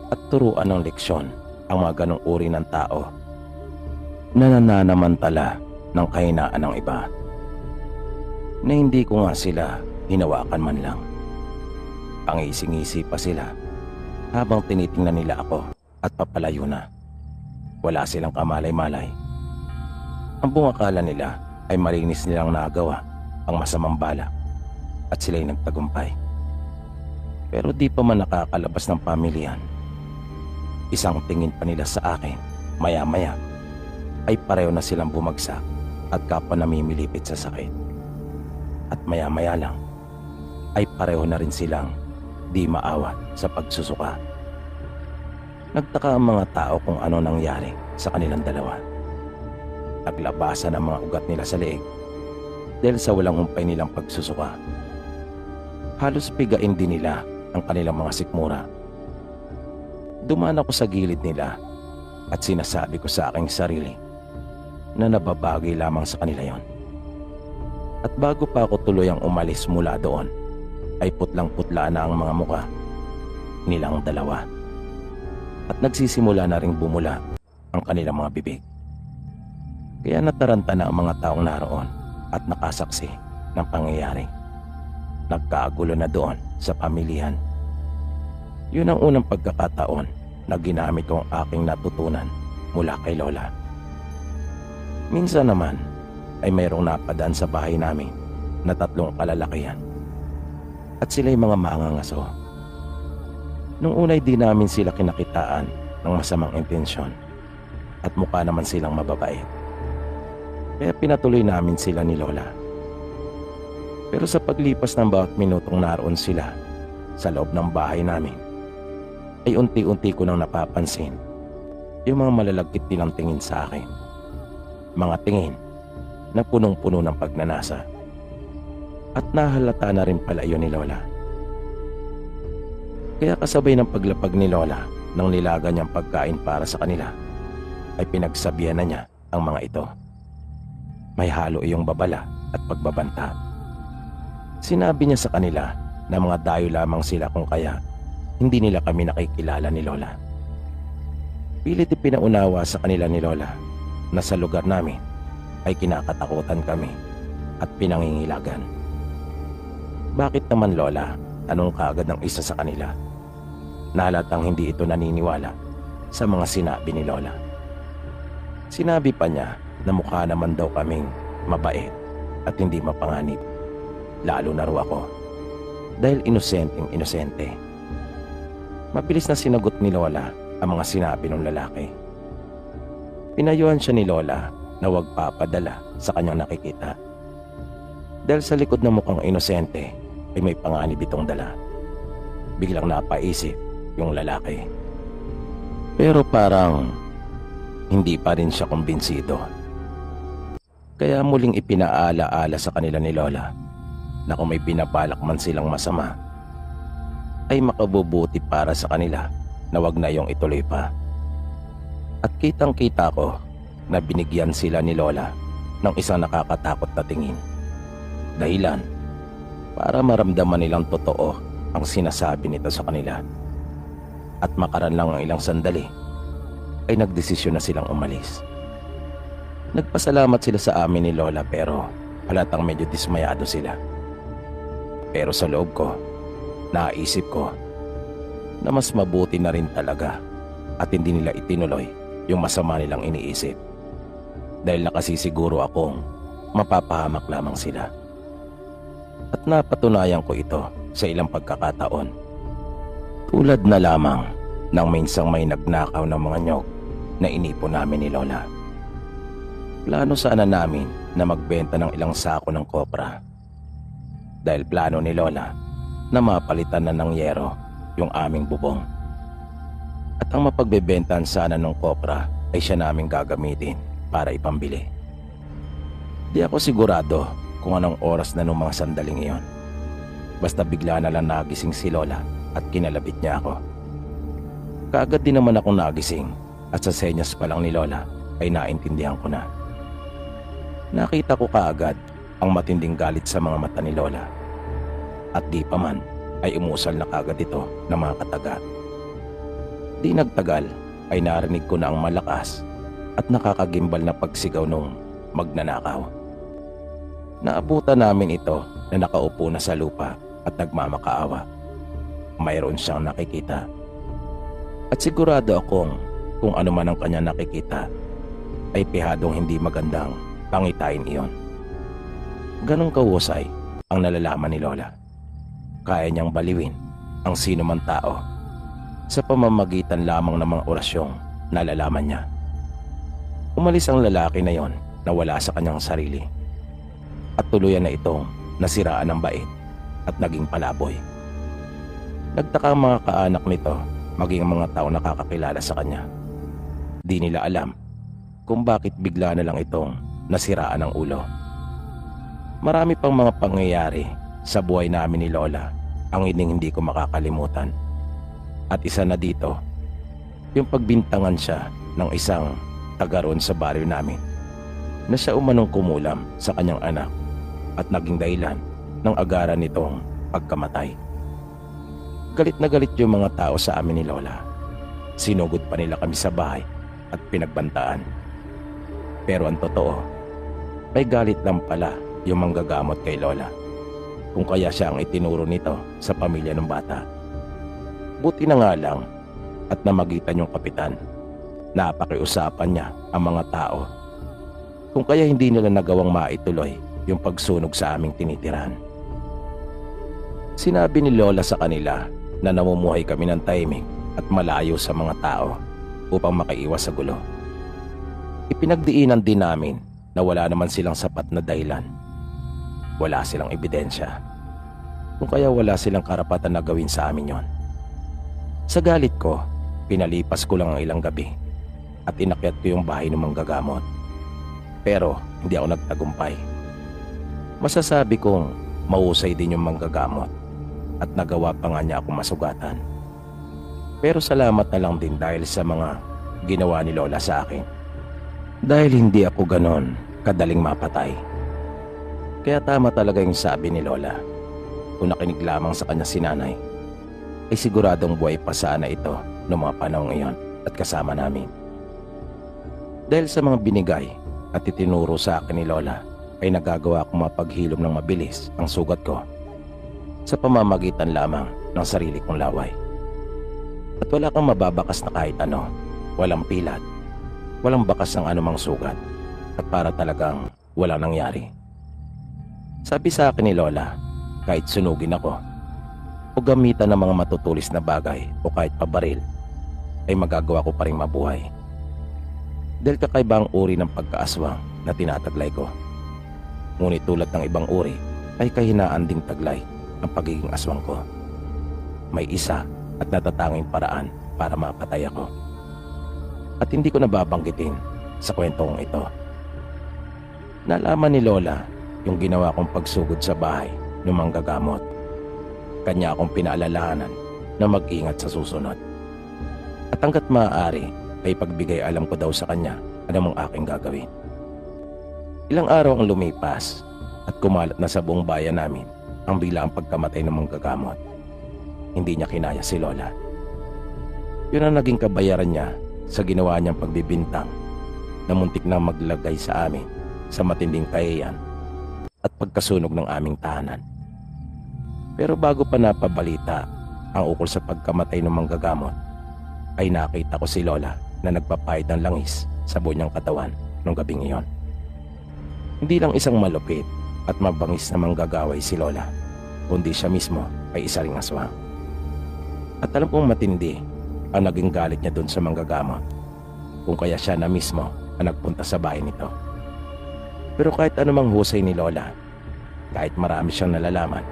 A: at turuan ng leksyon ang mga ganong uri ng tao na nananamantala ng kahinaan ng iba, na hindi ko nga sila hinawakan man lang. Pangisi-ngisi pa sila habang tinitingnan nila ako at papalayo na. Wala silang kamalay-malay. Ang bungakala nila ay malinis nilang nagawa ang masamang balak at sila'y nagtagumpay. Pero di pa man nakakalabas ng pamilyan, isang tingin pa nila sa akin, maya-maya ay pareho na silang bumagsak at kapwa namimilipit sa sakit. At maya-maya lang ay pareho na rin silang di maawat sa pagsusuka. Nagtaka ang mga tao kung ano nangyari sa kanilang dalawa. Naglabasan ang mga ugat nila sa leeg dahil sa walang humpay nilang pagsusuka. Halos pigain din nila ang kanilang mga sikmura. Dumaan ako sa gilid nila at sinasabi ko sa aking sarili na nababagay lamang sa kanila yon. At bago pa ako tuluyang umalis mula doon, ay putlang-putla na ang mga muka nilang dalawa. At nagsisimula na ring bumula ang kanilang mga bibig. Kaya nataranta na ang mga taong naroon at nakasaksi ng pangyayari. Nagkagulo na doon sa pamilihan. Yun ang unang pagkakataon na ginamit ko ang aking natutunan mula kay Lola. Minsan naman ay mayroong napadaan sa bahay namin na 3 kalalakihan. At sila'y mga mangangaso. Nung unay di namin sila kinakitaan ng masamang intensyon at mukha naman silang mababait. Kaya pinatuloy namin sila ni Lola. Pero sa paglipas ng bawat minutong naroon sila sa loob ng bahay namin, ay unti-unti ko nang napapansin yung mga malalagkit nilang tingin sa akin. Mga tingin na punong-puno ng pagnanasa. At nahalata na rin pala iyon ni Lola. Kaya kasabay ng paglapag ni Lola ng nilaga niyang pagkain para sa kanila, ay pinagsabihan na niya ang mga ito. May halo iyong babala at pagbabanta. Sinabi niya sa kanila na mga dayo lamang sila kung kaya hindi nila kami nakikilala ni Lola. Pilit ipinaunawa sa kanila ni Lola na sa lugar namin ay kinakatakutan kami at pinangingilagan. Bakit naman Lola? Tanong kaagad ng isa sa kanila. Nahalatang hindi ito naniniwala sa mga sinabi ni Lola. Sinabi pa niya na mukha naman daw kaming mabait at hindi mapanganib. Lalo na raw ako dahil inosenteng inosente. Mabilis na sinagot ni Lola ang mga sinabi ng lalaki. Pinayuhan siya ni Lola na huwag papadala sa kanyang nakikita. Dahil sa likod ng mukhang inosente ay may panganib itong dala. Biglang napaisip yung lalaki. Pero parang hindi pa rin siya kumbinsido. Kaya muling ipinaala-ala sa kanila ni Lola na kung may binabalak man silang masama, ay makabubuti para sa kanila na wag na yung ituloy pa. At kitang-kita ko na binigyan sila ni Lola ng isang nakakatakot na tingin Dahilan para maramdaman nilang totoo ang sinasabi nito sa kanila. At makaran lang ang ilang sandali ay nagdesisyon na silang umalis. Nagpasalamat sila sa amin ni Lola pero halatang medyo dismayado sila. Pero sa loob ko, naisip ko na mas mabuti na rin talaga at hindi nila itinuloy yung masama nilang iniisip. Dahil nakasisiguro akong mapapahamak lamang sila. At napatunayan ko ito sa ilang pagkakataon. Tulad na lamang nang minsang may nagnakaw ng mga nyog na inipon namin ni Lola. Plano sana namin na magbenta ng ilang sako ng kopra. Dahil plano ni Lola na mapalitan na ng yero yung aming bubong. At ang mapagbebentahan sana ng kopra ay siya namin gagamitin para ipambili. Di ako sigurado kung anong oras na nung mga sandaling iyon. Basta bigla na lang nagising si Lola at kinalabit niya ako. Kaagad din naman akong nagising at sa senyas pa lang ni Lola ay naintindihan ko na. Nakita ko kaagad ang matinding galit sa mga mata ni Lola. At di pa man ay umusal na kaagad ito ng mga kataga. Di nagtagal ay narinig ko na ang malakas at nakakagimbal na pagsigaw nung magnanakaw. Naabutan namin ito na nakaupo na sa lupa at nagmamakaawa. Mayroon siyang nakikita. At sigurado akong kung ano man ang kanya nakikita ay pihadong hindi magandang pangitain iyon. Ganong kahusay ang nalalaman ni Lola. Kaya niyang baliwin ang sino man tao sa pamamagitan lamang ng mga orasyong nalalaman niya. Umalis ang lalaki na yon na wala sa kanyang sarili at tuluyan na itong nasiraan ng bait at naging palaboy. Nagtaka ang mga kaanak nito maging ang mga tao nakakakilala sa kanya. Di nila alam kung bakit bigla na lang itong nasiraan ng ulo. Marami pang mga pangyayari sa buhay namin ni Lola ang hindi ko makakalimutan. At isa na dito, yung pagbintangan siya ng isang taga roon sa baryo namin na siya umanong kumulam sa kanyang anak at naging dahilan ng agaran nitong pagkamatay. Galit na galit yung mga tao sa amin ni Lola. Sinugod pa nila kami sa bahay at pinagbantaan. Pero ang totoo, may galit lang pala yung manggagamot kay Lola, kung kaya siya ang itinuro nito sa pamilya ng bata. Buti na nga lang at namagitan yung kapitan. Napakiusapan niya ang mga tao kung kaya hindi nila nagawang maituloy yung pagsunog sa aming tinitirahan. Sinabi ni Lola sa kanila na namumuhay kami ng tahimik at malayo sa mga tao upang makaiwas sa gulo. Ipinagdiinan din namin na wala naman silang sapat na dahilan. Wala silang ebidensya. Kung kaya wala silang karapatan na gawin sa amin yon. Sa galit ko, pinalipas ko lang ang ilang gabi at inakyat ko yung bahay ng manggagamot. Pero hindi ako nagtagumpay. Masasabi kong mahusay din yung manggagamot at nagawa pa nga niya akong masugatan. Pero salamat na lang din dahil sa mga ginawa ni Lola sa akin. Dahil hindi ako ganon kadaling mapatay. Kaya tama talaga yung sabi ni Lola. Kung nakinig lamang sa kanya si nanay, ay siguradong buhay pa sana ito noong mga panahong iyon at kasama namin. Dahil sa mga binigay at itinuro sa akin ni Lola, ay nagagawa akong mapaghilom ng mabilis ang sugat ko sa pamamagitan lamang ng sarili kong laway. At wala kang mababakas na kahit ano, walang pilat, walang bakas ng anumang sugat, at para talagang walang nangyari. Sabi sa akin ni Lola, kahit sunugin ako o gamitan ng mga matutulis na bagay o kahit pabaril, ay magagawa ko pa rin mabuhay. Dahil kakaiba ang uri ng pagkaaswang na tinataglay ko. Ngunit tulad ng ibang uri, ay kahinaan ding taglay ang pagiging aswang ko. May isa at natatanging paraan para mapatay ako. At hindi ko nababanggitin sa kwentong ito. Nalaman ni Lola yung ginawa kong pagsugod sa bahay ng manggagamot. Kanya akong pinaalalahanan na mag-ingat sa susunod. At hanggat maaari ay pagbigay alam ko daw sa kanya ano mong aking gagawin. Ilang araw ang lumipas at kumalat na sa buong bayan namin ang biglaang pagkamatay ng manggagamot. Hindi niya kinaya si Lola. Yun ang naging kabayaran niya sa ginawa niyang pagbibintang na muntik na maglagay sa amin sa matinding kahiyan at pagkasunog ng aming tahanan. Pero bago pa napabalita ang ukol sa pagkamatay ng manggagamot, ay nakita ko si Lola na nagpapahid ng langis sa buo niyang katawan nung gabing iyon. Hindi lang isang malupit at mabangis na manggagaway si Lola, kundi siya mismo ay isa ring aswang. At alam kong matindi ang naging galit niya dun sa manggagamot, kung kaya siya na mismo ang nagpunta sa bahay nito. Pero kahit anumang husay ni Lola, kahit marami siyang nalalaman,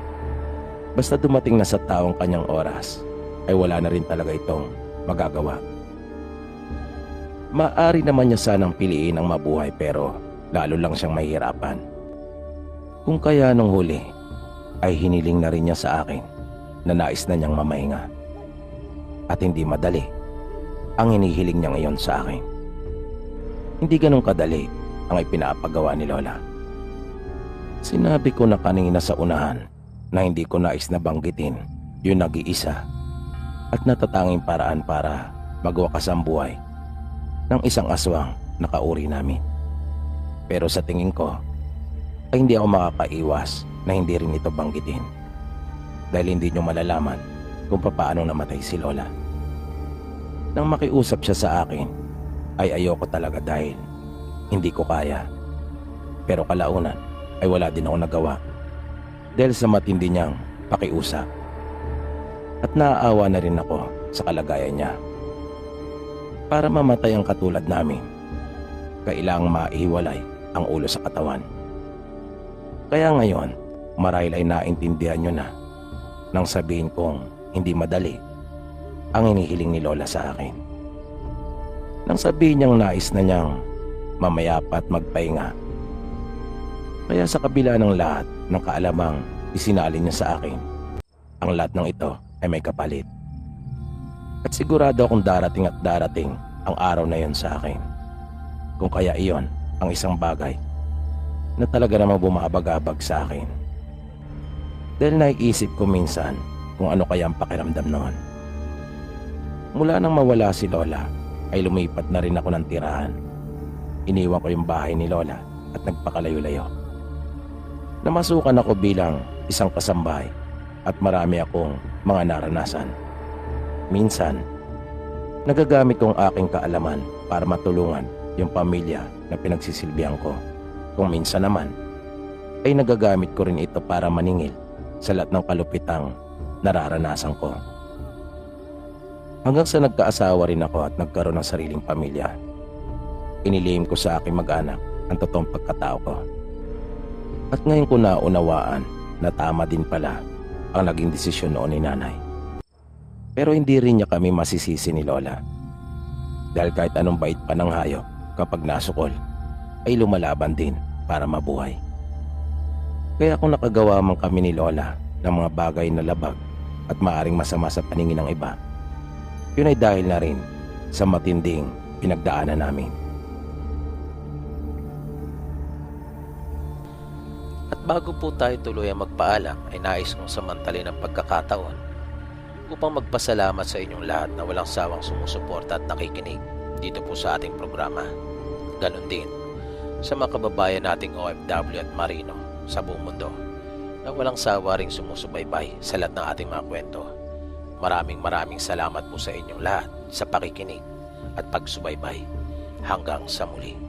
A: basta dumating na sa taong kanyang oras, ay wala na rin talaga itong magagawa. Maaari naman niya sanang piliin ang mabuhay, pero lalo lang siyang mahihirapan. Kung kaya nung huli, ay hiniling na rin niya sa akin na nais na niyang mamahinga. At hindi madali ang hinihiling niya ngayon sa akin. Hindi ganun kadali ang ipinapagawa ni Lola. Sinabi ko na kanina sa unahan na hindi ko nais na banggitin yung nag-iisa at natatanging paraan para magwakas ang buhay ng isang aswang na kauri namin. Pero sa tingin ko ay hindi ako makakaiwas na hindi rin ito banggitin, dahil hindi nyo malalaman kung paano namatay si Lola. Nang makiusap siya sa akin ay ayoko talaga dahil hindi ko kaya. Pero kalaunan ay wala din ako nagawa dahil sa matindi niyang pakiusap. At naaawa na rin ako sa kalagayan niya. Para mamatay ang katulad namin, kailangang maihiwalay ang ulo sa katawan. Kaya ngayon, marahil ay naintindihan nyo na nang sabihin kong hindi madali ang hinihiling ni Lola sa akin. Nang sabihin niyang nais na niyang mamayapa at magpahinga. Kaya sa kabila ng lahat ng kaalamang isinalin niya sa akin, ang lahat ng ito ay may kapalit. At sigurado akong darating at darating ang araw na yon sa akin. Kung kaya iyon ang isang bagay na talaga namang bumabagabag sa akin. Dahil naiisip ko minsan kung ano kaya ang pakiramdam noon. Mula nang mawala si Lola, ay lumipat na rin ako ng tirahan. Iniwan ko yung bahay ni Lola at nagpakalayo-layo. Namasukan ako bilang isang kasambahay at marami akong mga naranasan. Minsan, nagagamit kong aking kaalaman para matulungan yung pamilya na pinagsisilbihan ko. Kung minsan naman, ay nagagamit ko rin ito para maningil sa lahat ng kalupitang nararanasan ko. Hanggang sa nagkaasawa rin ako at nagkaroon ng sariling pamilya, inilihim ko sa aking mag-anak ang totoong pagkatao ko. At ngayon ko naunawaan na tama din pala ang naging desisyon noon ni nanay. Pero hindi rin niya kami masisisi ni Lola. Dahil kahit anong bait pa ng hayop kapag nasukol, ay lumalaban din para mabuhay. Kaya kung nakagawa man kami ni Lola ng mga bagay na labag at maaring masama sa paningin ng iba, yun ay dahil na rin sa matinding pinagdaanan namin.
B: At bago po tayo tuluyang magpaalam, ay nais kong samantalin ang pagkakataon upang magpasalamat sa inyong lahat na walang sawang sumusuporta at nakikinig dito po sa ating programa. Ganon din sa mga kababayan nating OFW at Marino sa buong mundo na walang sawa ring sumusubaybay sa lahat ng ating mga kwento. Maraming salamat po sa inyong lahat sa pakikinig at pagsubaybay. Hanggang sa muli.